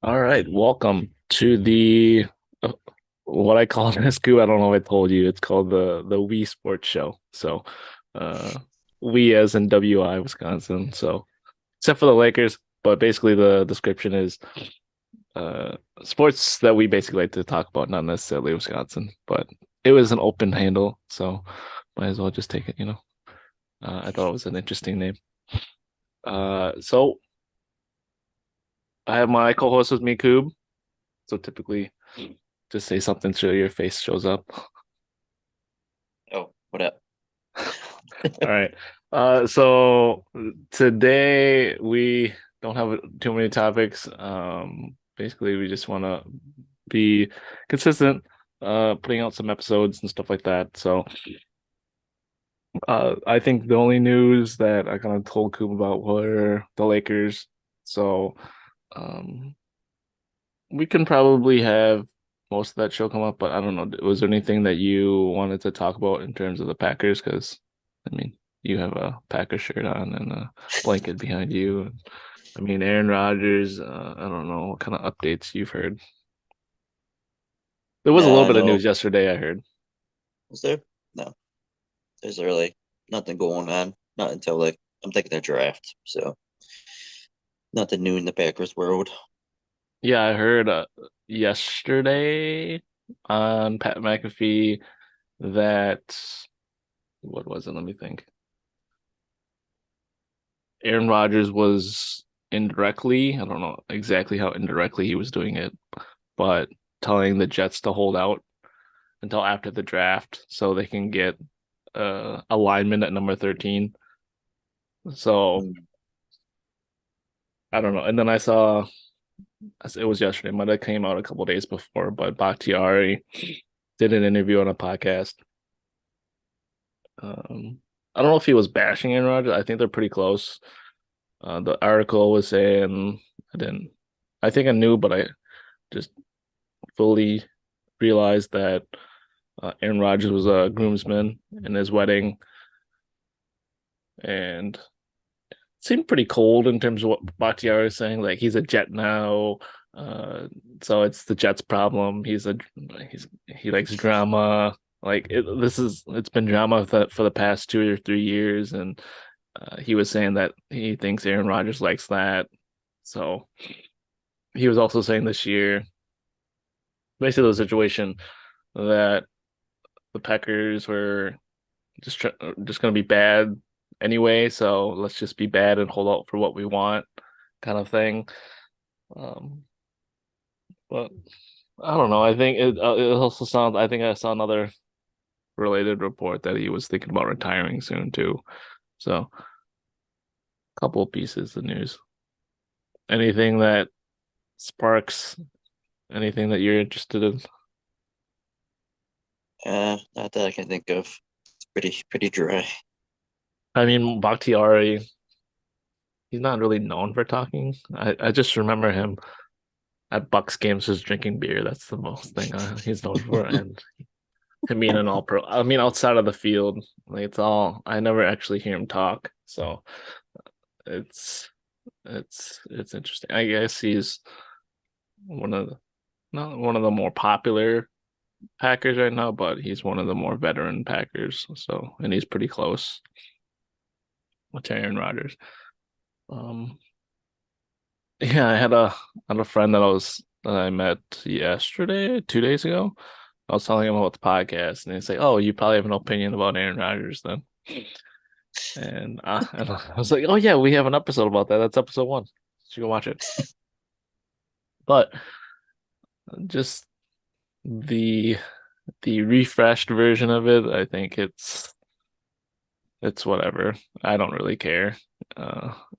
All right, welcome to the uh, what I call this scoop. I don't know if I told you. It's called the Wii Sports Show. So, uh, we as in WI, Wisconsin. So, except for the Lakers, but basically the description is sports that we basically like to talk about, not necessarily Wisconsin. But it was an open handle, so might as well just take it. I thought it was an interesting name. So I have my co-host with me, Coob. So typically. Just say something so your face shows up. Oh, what up? All right. So today we don't have too many topics. Basically, we just want to be consistent, putting out some episodes and stuff like that. So, I think the only news that I kind of told Coop about were the Lakers. So, um, we can probably have most of that show come up, but I don't know. Was there anything that you wanted to talk about in terms of the Packers? Because, I mean, you have a Packers shirt on and a blanket behind you. I mean, Aaron Rodgers, I don't know what kind of updates you've heard. There was a little No, bit of no. news yesterday, I heard. Was there? No. There's really nothing going on. Not until I'm taking the draft. So nothing new in the Packers world. Yeah, I heard yesterday on Pat McAfee that, what was it? Let me think. Aaron Rodgers was indirectly, I don't know exactly how indirectly he was doing it, but telling the Jets to hold out until after the draft so they can get alignment at number 13. So Mm. I don't know. And then I saw it was yesterday, might have came out a couple days before, but Bakhtiari did an interview on a podcast. I don't know if he was bashing Aaron Rodgers. I think they're pretty close. The article was saying I didn't I think I knew, but I just fully realized that Aaron Rodgers was a groomsman in his wedding and seemed pretty cold in terms of what Bakhtiari is saying. Like he's a Jet now, so it's the Jets' problem. He likes drama. Like it's been drama for the past 2 or 3 years, and he was saying that he thinks Aaron Rodgers likes that. So he was also saying this year, basically the situation that the Packers were just going to be bad anyway. So let's just be bad and hold out for what we want, kind of thing. Um, but I don't know. I think it also sounds. I think I saw another related report that he was thinking about retiring soon too. So a couple of pieces of news. Anything that sparks anything that you're interested in? Not that I can think of. It's pretty dry. I mean, Bakhtiari, he's not really known for talking. I just remember him at Bucks games just drinking beer. That's the most thing he's known for, and him being an all pro. I mean, outside of the field, like it's all. I never actually hear him talk, so it's it's interesting. I guess he's one of the not one of the more popular Packers right now, but he's one of the more veteran Packers. So, and he's pretty close with Aaron Rodgers. Um, yeah, I had a friend that I met yesterday, 2 days ago. I was telling him about the podcast, and he's like, "Oh, you probably have an opinion about Aaron Rodgers then." And I was like, "Oh yeah, we have an episode about that. That's episode 1. So you go watch it." But just the the refreshed version of it, I think it's whatever. I don't really care.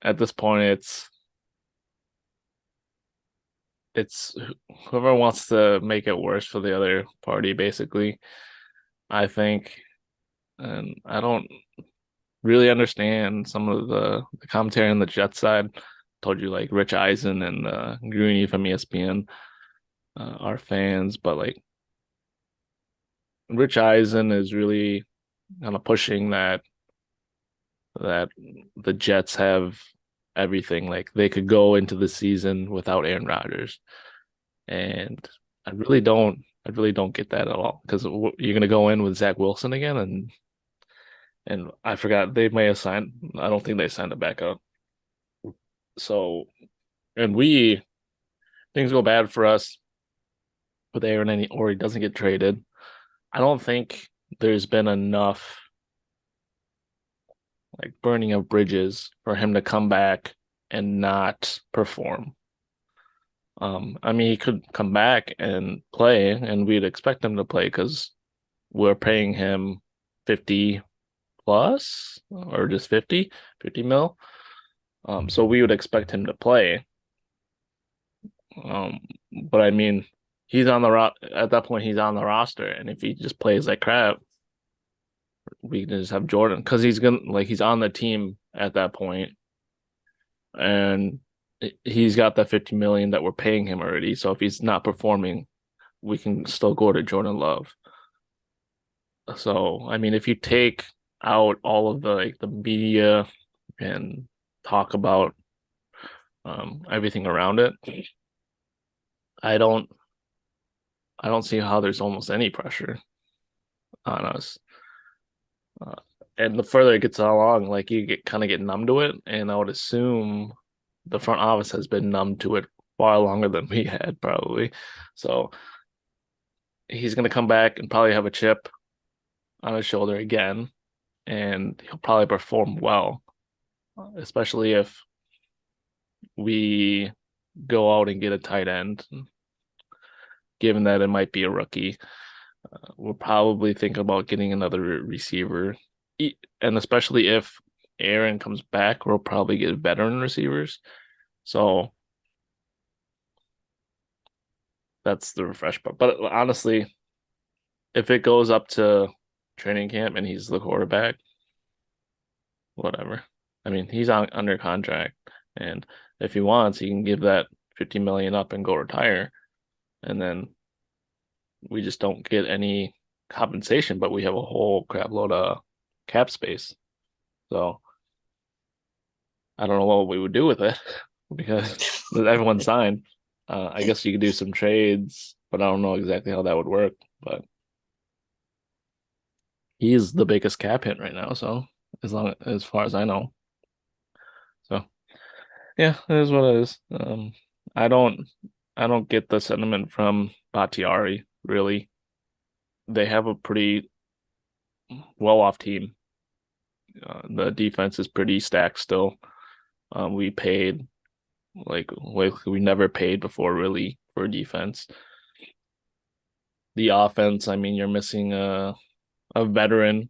At this point, it's whoever wants to make it worse for the other party, basically. I think, and I don't really understand some of the commentary on the Jets side. Told you like Rich Eisen and Greeny from ESPN are fans, but like Rich Eisen is really kind of pushing that the Jets have. everything. Like they could go into the season without Aaron Rodgers, and I really don't get that at all because you're gonna go in with Zach Wilson again, and I forgot they may have signed. I don't think they signed a backup. So, and we things go bad for us with Aaron, or he doesn't get traded. I don't think there's been enough like burning of bridges for him to come back and not perform. I mean, he could come back and play, and we'd expect him to play because we're paying him 50 plus or just 50 mil. So we would expect him to play. Um, but I mean, he's on the at that point, he's on the roster, and if he just plays like crap, we can just have Jordan because he's on the team at that point, and he's got that 50 million that we're paying him already. So if he's not performing, we can still go to Jordan Love. So I mean, if you take out all of the media and talk about everything around it, I don't I don't see how there's almost any pressure on us. Uh, and the further it gets along, like you get numb to it, and I would assume the front office has been numb to it far longer than we had probably. So he's gonna come back and probably have a chip on his shoulder again, and he'll probably perform well, especially if we go out and get a tight end, given that it might be a rookie. We're probably thinking about getting another receiver, and especially if Aaron comes back, we'll probably get veteran receivers. So that's the refresh part. But honestly, if it goes up to training camp and he's the quarterback, whatever. I mean, he's under contract, and if he wants, he can give that 50 million up and go retire, and then we just don't get any compensation, but we have a whole crap load of cap space. So I don't know what we would do with it because everyone signed. I guess you could do some trades, but I don't know exactly how that would work. But he's the biggest cap hit right now, so as far as I know. So yeah, it is what it is. I don't I don't get the sentiment from Bakhtiari, really. They have a pretty well off team. The defense is pretty stacked still. We paid like we never paid before really for defense. The offense, I mean, you're missing a veteran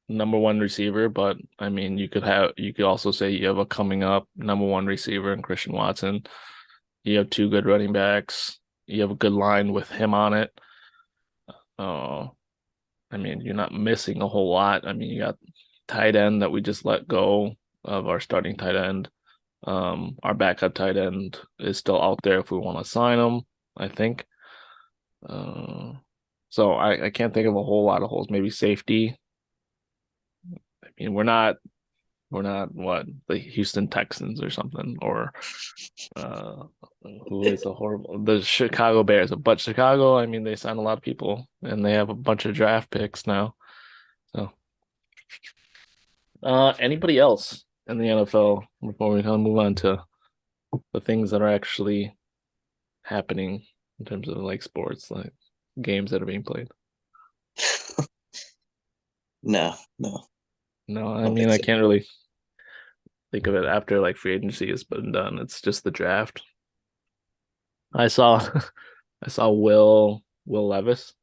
number one receiver, but I mean, you could also say you have a coming up number one receiver in Christian Watson. You have two good running backs. You have a good line with him on it. Uh, I mean, you're not missing a whole lot. I mean, you got tight end that we just let go of our starting tight end. Our backup tight end is still out there if we want to sign him, I think. Uh, so I can't think of a whole lot of holes. Maybe safety. I mean, we're not what the Houston Texans or something, or uh, who is a horrible the Chicago Bears. But Chicago, I mean, they sign a lot of people and they have a bunch of draft picks now. So, anybody else in the NFL before we kind of move on to the things that are actually happening in terms of like sports, like games that are being played? No, no, No, I I don't mean, think I so. can't really think of it after like free agency has been done. It's just the draft. I saw I saw Will Levis,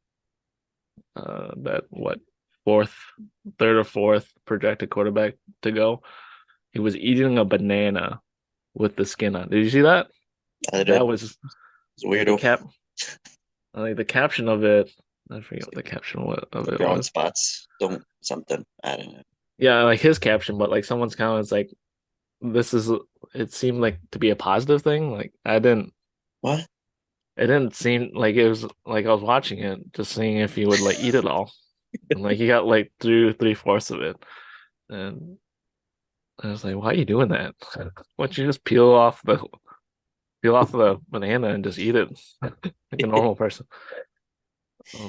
that what fourth, third or fourth projected quarterback to go. He was eating a banana with the skin on. Did you see that? I That did. was It's the weirdo. cap. Like the caption of it. I forget what the caption of The it brown was. spots don't something. I don't know. Yeah, like his caption, but like someone's comments like this is. It seemed like to be a positive thing. Like I didn't. What? It didn't seem like it was like I was watching it, just seeing if he would like eat it all, and like he got like through three-fourths of it, and I was like, why are you doing that? Why don't you just peel off the banana and just eat it like a normal person?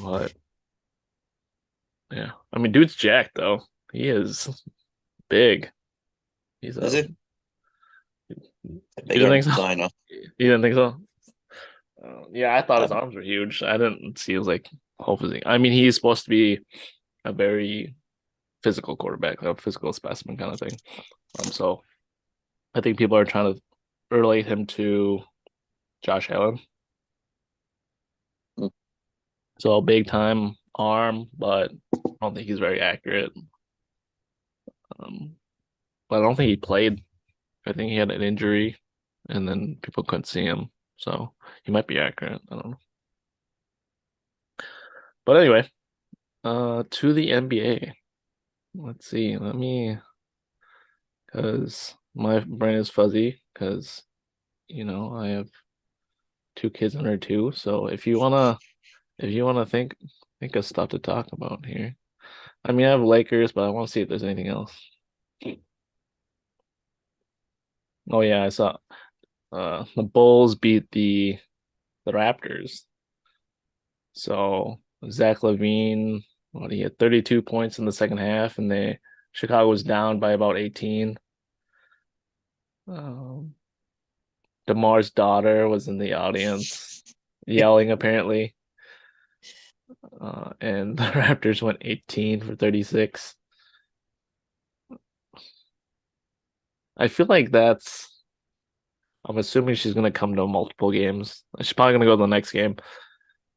But yeah, I mean, dude's jacked though. He is big. He's Is a. it? You Big didn't think arm so? designer. You didn't think so? Yeah, I thought his Um, arms were huge. I didn't see his like whole physique. I mean, he's supposed to be a very physical quarterback, a physical specimen kind of thing. So I think people are trying to relate him to Josh Allen. mm, So big time arm, but I don't think he's very accurate. Um, but I don't think he played. I think he had an injury, and then people couldn't see him. So he might be accurate. I don't know. But anyway, to the NBA. Let's see. Let me, because my brain is fuzzy. Because I have two kids under two. So if you wanna think of stuff to talk about here. I mean, I have Lakers, but I want to see if there's anything else. Oh yeah, I saw the Bulls beat the Raptors. So Zach LaVine, what he had 32 points in the second half, and they Chicago was down by about 18. Um, DeMar's daughter was in the audience yelling apparently. And the Raptors went 18 for 36. I feel like I'm assuming she's gonna come to multiple games. She's probably gonna go to the next game,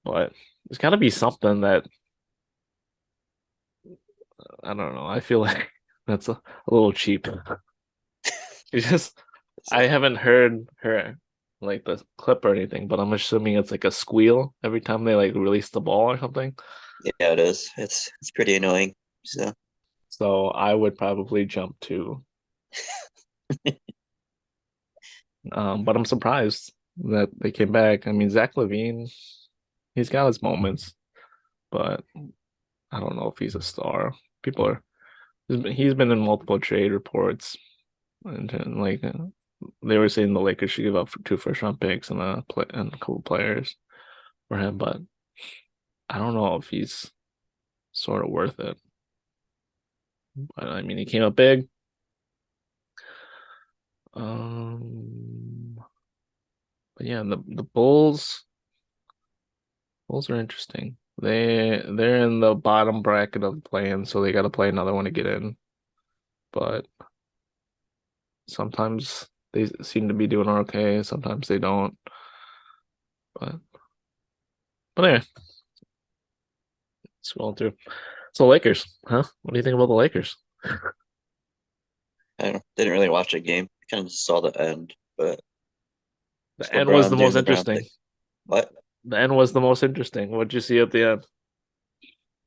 but there's gotta be something that I don't know. I feel like that's a little cheap. It's just I so, haven't heard her like the clip or anything, but I'm assuming it's like a squeal every time they like release the ball or something. yeah, it is. It's pretty annoying. So So I would probably jump to but I'm surprised that they came back. I mean, Zach LaVine, he's got his moments, but I don't know if he's a star. People are he's been in multiple trade reports, and like they were saying the Lakers should give up for two first round picks and a couple players for him, but I don't know if he's sort of worth it. But I mean, he came up big. Um, but yeah, the Bulls are interesting. They're in the bottom bracket of the play-in, so they got to play another one to get in. But sometimes they seem to be doing okay. Sometimes they don't. But anyway, scrolling through. So Lakers, huh? What do you think about the Lakers? I don't know. Didn't really watch the game. Kind of just saw the end, but it's The end was the LeBron most doing LeBron interesting. thing. What? The end was the most interesting. What'd you see at the end?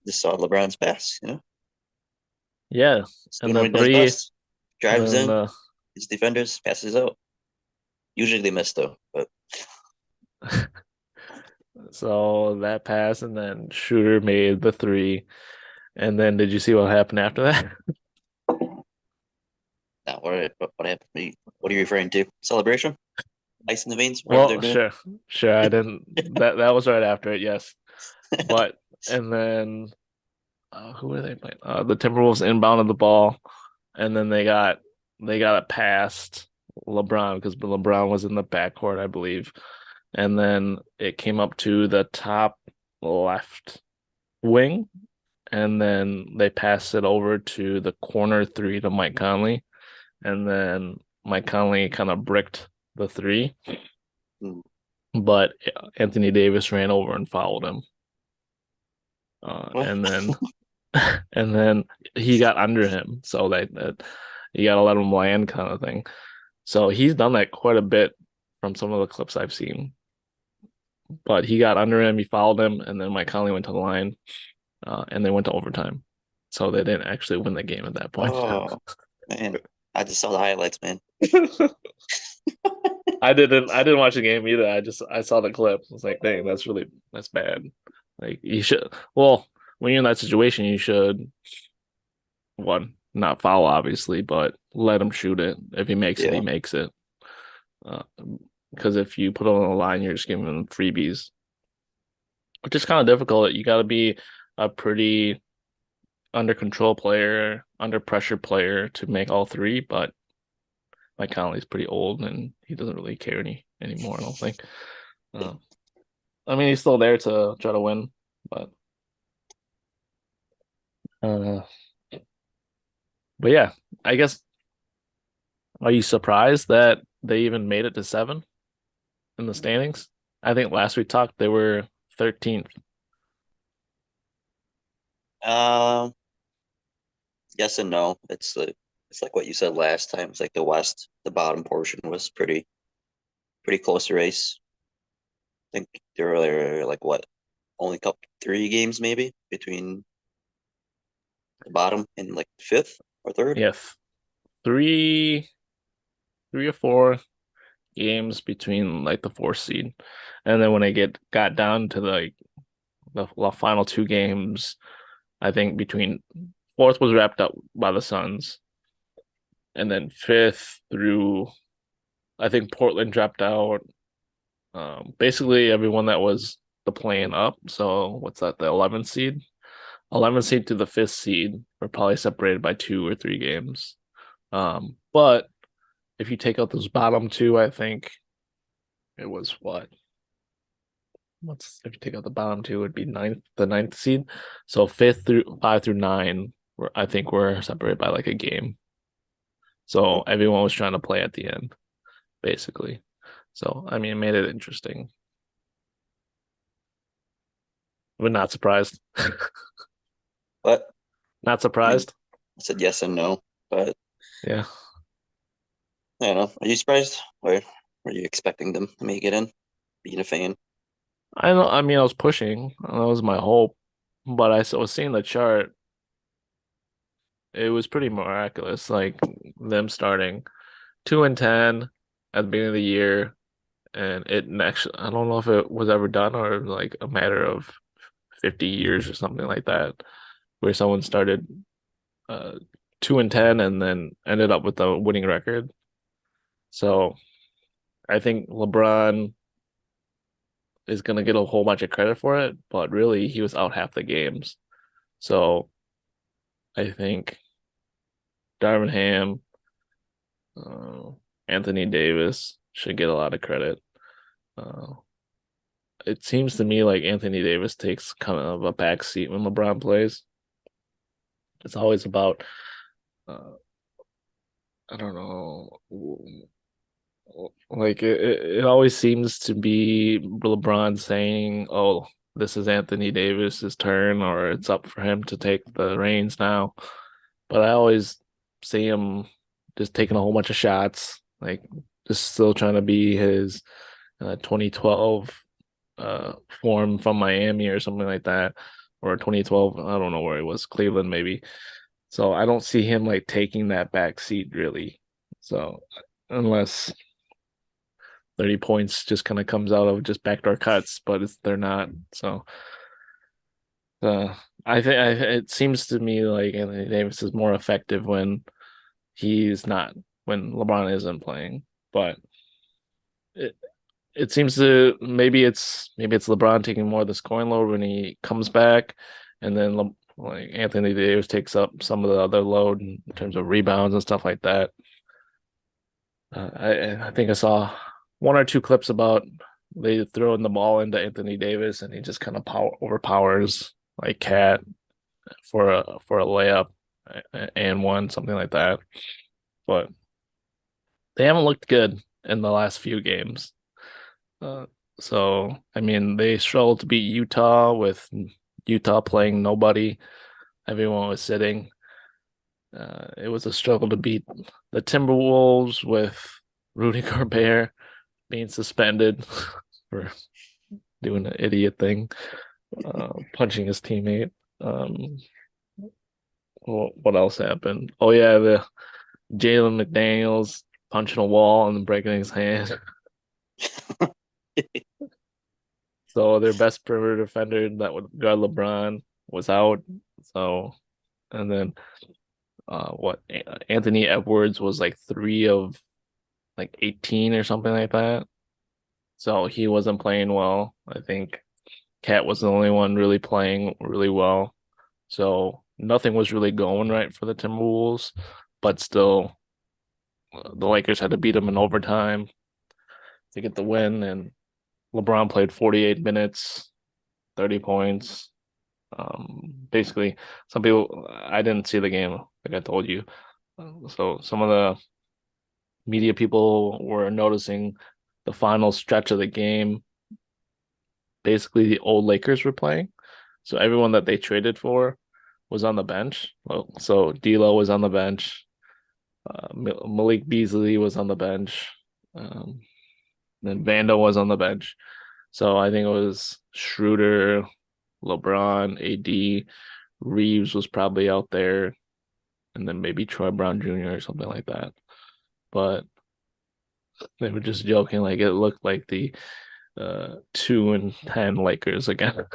Just saw LeBron's pass. Yeah, He's and doing the what he does three, best. Drives and in, his defenders, passes out. Usually they miss though, but so that pass, and then Shooter made the three, and then did you see what happened after that? now what happened? What are you referring to? Celebration? Ice in the veins? Whatever they're Well, doing. sure. I didn't. That was right after it. Yes, but and then who were they playing? The Timberwolves inbounded the ball, and then they got it past LeBron because LeBron was in the backcourt, I believe, and then it came up to the top left wing, and then they passed it over to the corner three to Mike Conley, and then Mike Conley kind of bricked the three, Hmm. but Anthony Davis ran over and fouled him. What? And then and then he got under him, so that you gotta let him land kind of thing. So he's done that quite a bit from some of the clips I've seen. But he got under him, he fouled him, and then Mike Conley went to the line, and they went to overtime. So they didn't actually win the game at that point. Oh man, I just saw the highlights, man. I didn't watch the game either. I saw the clip. I was like, dang, that's bad. Like you should when you're in that situation, you should one not foul, obviously, but let him shoot it. If he makes it, he Yeah. makes it. Uh, because if you put it on the line, you're just giving him freebies, which is kind of difficult. You got to be a pretty under control player, under pressure player to make all three. But Mike Conley's pretty old and he doesn't really care anymore. I don't think. Uh, I mean, he's still there to try to win, but uh, but yeah, I guess. Are you surprised that they even made it to seven in the standings? I think last we talked they were 13th. Um, yes and no. It's like what you said last time. It's like the West, the bottom portion was pretty close race. I think there were like what, only couple 3 games maybe between the bottom and like fifth or third. Yeah, three, 3 or 4 games between like the fourth seed, and then when they got down to like the final 2 games, I think between fourth was wrapped up by the Suns, and then fifth through I think Portland dropped out. Basically everyone that was the playing up. So what's that? The 11th seed, 11th seed to the fifth seed were probably separated by 2 or 3 games. But if you take out those bottom two, I think it was what's if you take out the bottom two, it'd be the ninth seed. So fifth through 5 through 9, I think we're separated by like a game. So Mhm. everyone was trying to play at the end, basically. So I mean, it made it interesting. But not surprised. But Not I mean, surprised. I said yes and no. But Yeah. I don't know. Are you surprised? Or were you expecting them to make it in? Being a fan? I know. I mean, I was pushing. That was my hope. But was seeing the chart. It was pretty miraculous. Like them starting 2-10 at the beginning of the year, and it actually, I don't know if it was ever done or like a matter of 50 years or something like that, where someone started uh 2-10 and then ended up with a winning record. So I think LeBron is gonna get a whole bunch of credit for it, but really he was out half the games. So I think Darvin Ham, uh, Anthony Davis should get a lot of credit. Uh, it seems to me like Anthony Davis takes kind of a back seat when LeBron plays. It's always about, uh, I don't know, like it always seems to be LeBron saying, "Oh, this is Anthony Davis's turn," or it's up for him to take the reins now. But I always see him just taking a whole bunch of shots, like just still trying to be his 2012 form from Miami or something like that, or 2012. I don't know where he was, Cleveland maybe. So I don't see him like taking that back seat really. So unless 30 points just kind of comes out of just backdoor cuts, but they're not. So uh, it seems to me like Anthony Davis is more effective when he's not when LeBron isn't playing. But it it seems to maybe it's LeBron taking more of the scoring load when he comes back, and then like Anthony Davis takes up some of the other load in terms of rebounds and stuff like that. I think I saw 1 or 2 clips about they throwing the ball into Anthony Davis and he just kind of overpowers like Cat for a layup and one something like that. But they haven't looked good in the last few games. Uh, so I mean they struggled to beat Utah with Utah playing nobody. Everyone was sitting. It was a struggle to beat the Timberwolves with Rudy Gobert being suspended for doing an idiot thing, punching his teammate. Um, what else happened? Oh yeah, the Jalen McDaniels punching a wall and breaking his hand. So their best perimeter defender that would guard LeBron was out. So and then what Anthony Edwards was like 3 of like 18 or something like that. So he wasn't playing well. I think Cat was the only one really playing really well. So nothing was really going right for the Timberwolves, but still, the Lakers had to beat them in overtime to get the win. And LeBron played 48 minutes, 30 points. Basically, some people, I didn't see the game, like I told you. So some of the media people were noticing the final stretch of the game. Basically, the old Lakers were playing. So everyone that they traded for was on the bench. Well, so D'Lo was on the bench. Malik Beasley was on the bench. Um, then Vando was on the bench. So I think it was Schroeder, LeBron, AD, Reeves was probably out there, and then maybe Troy Brown Jr. or something like that. But they were just joking, like it looked like the 2-10 Lakers again.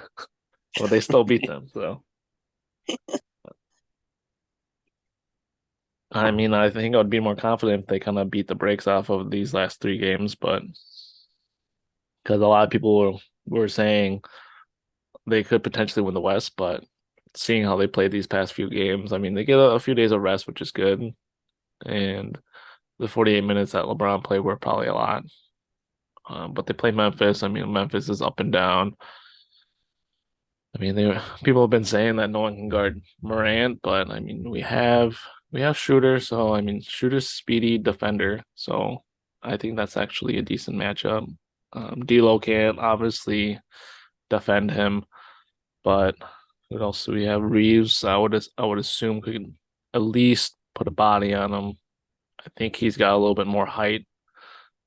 Well, they still beat them. So I mean, I think I would be more confident if they kind of beat the brakes off of these last 3 games, but because a lot of people were saying they could potentially win the West, but seeing how they played these past few games, I mean, they get a few days of rest, which is good, and the 48 minutes that LeBron played were probably a lot. But they play Memphis. I mean, Memphis is up and down. I mean, people have been saying that no one can guard Morant, but I mean, we have Shooter, so I mean, Shooter's speedy defender, so I think that's actually a decent matchup. D'Lo can't obviously defend him, but what else do we have? Reeves, I would assume could at least put a body on him. I think he's got a little bit more height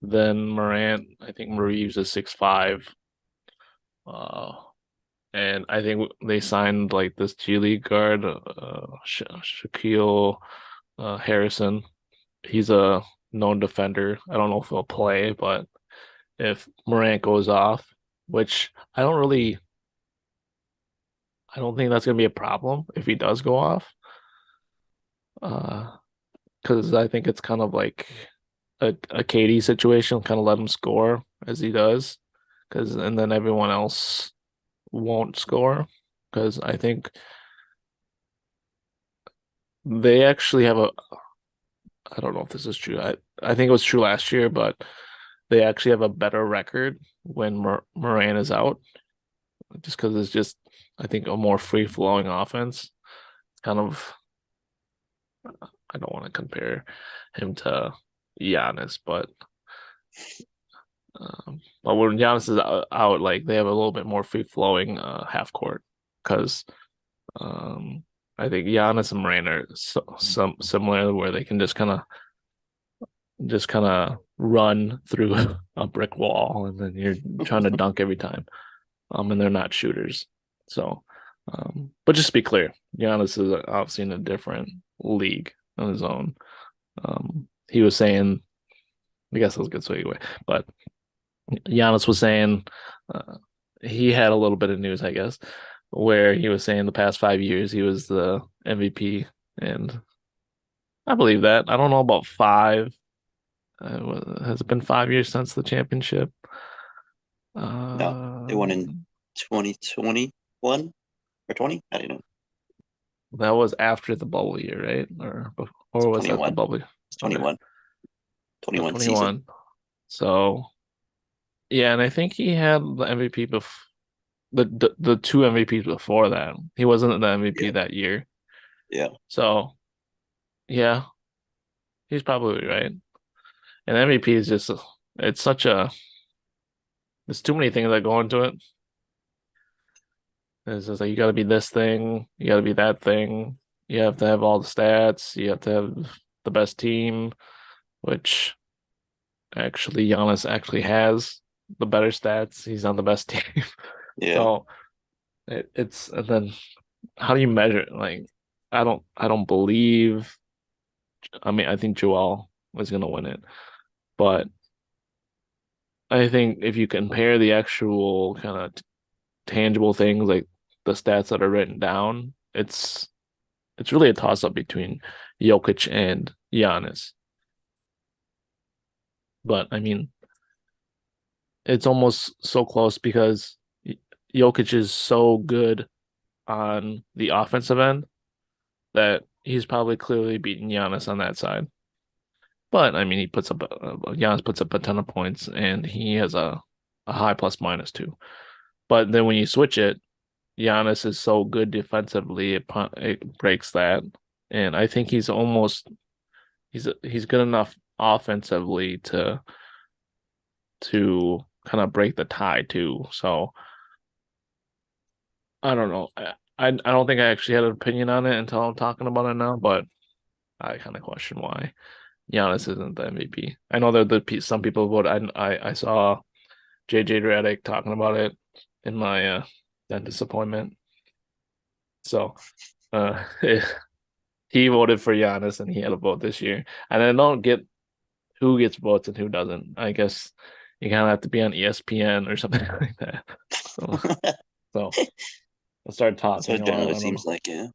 than Morant. I think Reeves is 6'5". Uh, and I think they signed like this G League guard, Shaquille Harrison. He's a known defender. I don't know if he'll play, but if Morant goes off, which I don't think that's gonna be a problem if he does go off. Uh, because I think it's kind of like a KD situation, kind of let him score as he does, because and then everyone else won't score. Because I think they actually have a I don't know if this is true. I think it was true last year, but they actually have a better record when Moran is out, just because it's just I think a more free flowing offense. It's kind of I don't want to compare him to Giannis, but when Giannis is out, like they have a little bit more free flowing half court because I think Giannis and Moran are some similar where they can just kind of run through a brick wall and then you're trying to dunk every time. And they're not shooters. So but just to be clear, Giannis is obviously in a different league on his own. He was saying, I guess that was a good segue, but Giannis was saying uh, he had a little bit of news, I guess, where he was saying the past 5 years he was the MVP, and I believe that. I don't know about five. Has it been 5 years since the championship? No, they won in Um, 2021 or 20? I don't know. that was after the bubble year, right? Or was that the 21. bubble? It's Okay, 21. so 21 season. 21. So yeah, and I think he had the MVP before the two MVPs before that. He wasn't the MVP Yeah. that year. Yeah. So yeah, he's probably right. And MVP is just it's such a there's too many things that go into it. It's just like you got to be this thing, you got to be that thing. You have to have all the stats. You have to have the best team, which actually Giannis actually has the better stats. He's on the best team. Yeah. So it's and then how do you measure it? Like I don't believe I mean I think Joel was gonna win it, but I think if you compare the actual kind of tangible things like the stats that are written down, it's it's really a toss up between Jokic and Giannis. But I mean, it's almost so close because Jokic is so good on the offensive end that he's probably clearly beaten Giannis on that side. But I mean, Giannis puts up a ton of points, and he has a high plus minus too. But then when you switch it, Giannis is so good defensively, it breaks that, and I think he's good enough offensively to kind of break the tie too. So I don't know. I don't think I actually had an opinion on it until I'm talking about it now, but I kind of question why Giannis isn't the MVP. I know that some people vote. I saw JJ Redick talking about it in my dentist appointment. So uh, he voted for Giannis and he had a vote this year. And I don't get who gets votes and who doesn't. I guess you kind of have to be on ESPN or something like that. So, so I'll start So talking. it I generally don't know. seems like, yeah.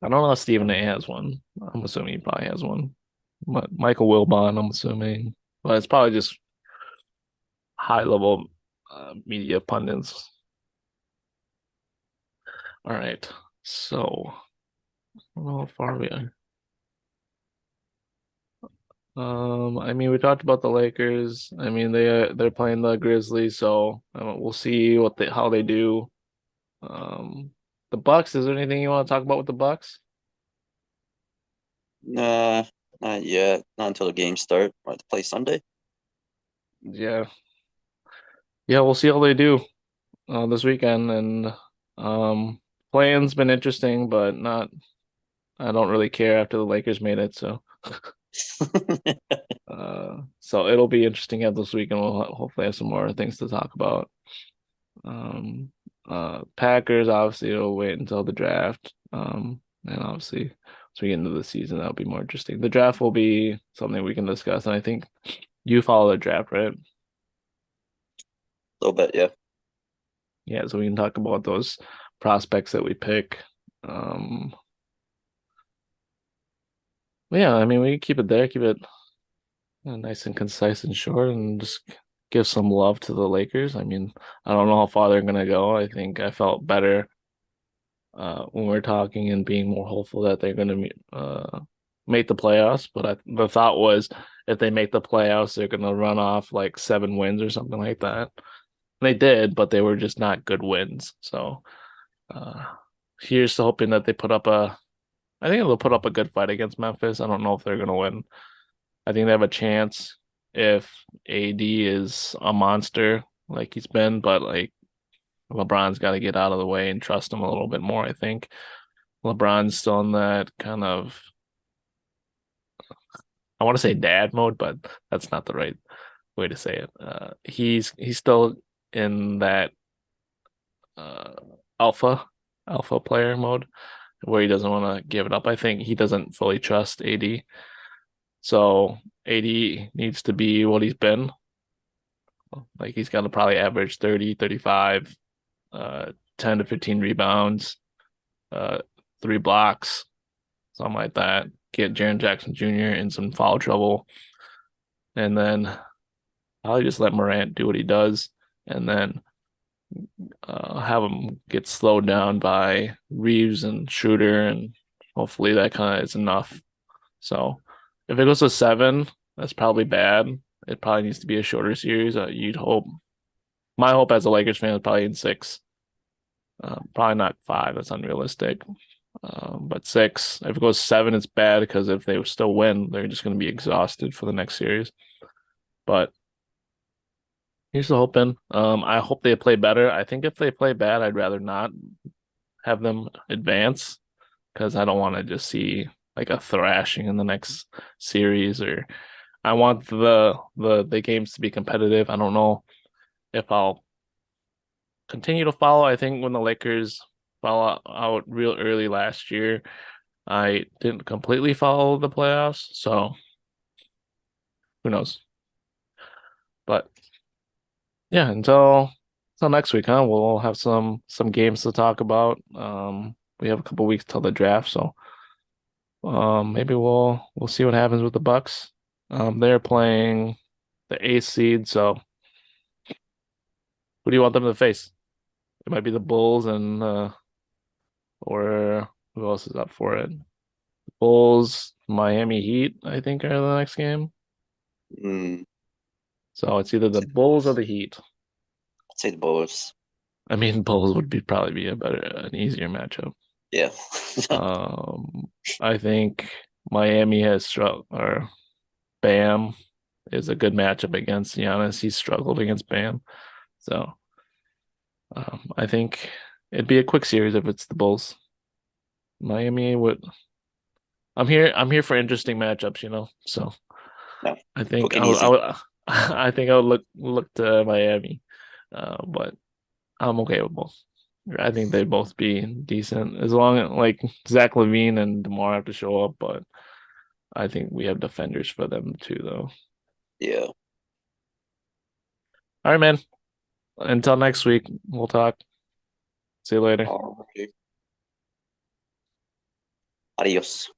I don't know if Stephen A has one. I'm assuming he probably has one. But Michael Wilbon, I'm assuming. But it's probably just high level media pundits. All right. So I don't know how far we are. I mean, we talked about the Lakers. I mean, they're playing the Grizzlies, so we'll see how they do. Um, the Bucks. Is there anything you want to talk about with the Bucks? Nah, not yet. Not until the games start. I have to play Sunday. Yeah, yeah, we'll see how they do this weekend. And playing's been interesting, but not. I don't really care after the Lakers made it. So it'll be interesting at this weekend. We'll hopefully have some more things to talk about. Um, Packers obviously will wait until the draft. And obviously as we get into the season, that'll be more interesting. The draft will be something we can discuss, and I think you follow the draft, right? A little bit, yeah. Yeah, so we can talk about those prospects that we pick. Um, yeah, I mean we can keep it there, keep it nice and concise and short, and just give some love to the Lakers. I mean, I don't know how far they're gonna go. I think I felt better when we're talking and being more hopeful that they're going to make the playoffs. But the thought was if they make the playoffs, they're going to run off like 7 wins or something like that. And they did, but they were just not good wins. So uh, here's to hoping that I think they'll put up a good fight against Memphis. I don't know if they're going to win. I think they have a chance if AD is a monster like he's been, but like LeBron's got to get out of the way and trust him a little bit more, I think. LeBron's still in that kind of I want to say dad mode, but that's not the right way to say it. He's still in that uh, alpha alpha player mode where he doesn't want to give it up. I think he doesn't fully trust AD. So AD needs to be what he's been. Like he's got to probably average 30, 35, 10 to 15 rebounds, uh, 3 blocks, something like that. Get Jaren Jackson Jr. in some foul trouble, and then I'll just let Morant do what he does, and then have him get slowed down by Reeves and Schroeder, and hopefully that kind of is enough. So if it goes to 7, that's probably bad. It probably needs to be a shorter series. You'd hope. My hope as a Lakers fan is probably in 6. Probably not 5. That's unrealistic. But 6. If it goes 7, it's bad because if they still win, they're just going to be exhausted for the next series. But here's the hoping. I hope they play better. I think if they play bad, I'd rather not have them advance because I don't want to just see like a thrashing in the next series. Or I want the games to be competitive. I don't know if I'll continue to follow. I think when the Lakers fell out real early last year, I didn't completely follow the playoffs, so who knows? But yeah, until next week, huh? We'll have some games to talk about. we have a couple weeks till the draft, so maybe we'll see what happens with the Bucks. They're playing the eighth seed, so who do you want them to face? It might be the Bulls and or who else is up for it? Bulls, Miami Heat, I think are the next game. Mm, So it's either the Bulls or the Heat. I'd say the Bulls. I mean, Bulls would be probably be a better, an easier matchup. Yeah. I think Miami has struggled, or Bam is a good matchup against Giannis. He's struggled against Bam, so I think it'd be a quick series if it's the Bulls. Miami would. I'm here for interesting matchups, you know. So No. I think Quick and easy. I think I would look to Miami, but I'm okay with both. I think they'd both be decent as long as like Zach LaVine and DeMar have to show up, but I think we have defenders for them too, though. Yeah. All right, man. Until next week, we'll talk. See you later. All right. Adios.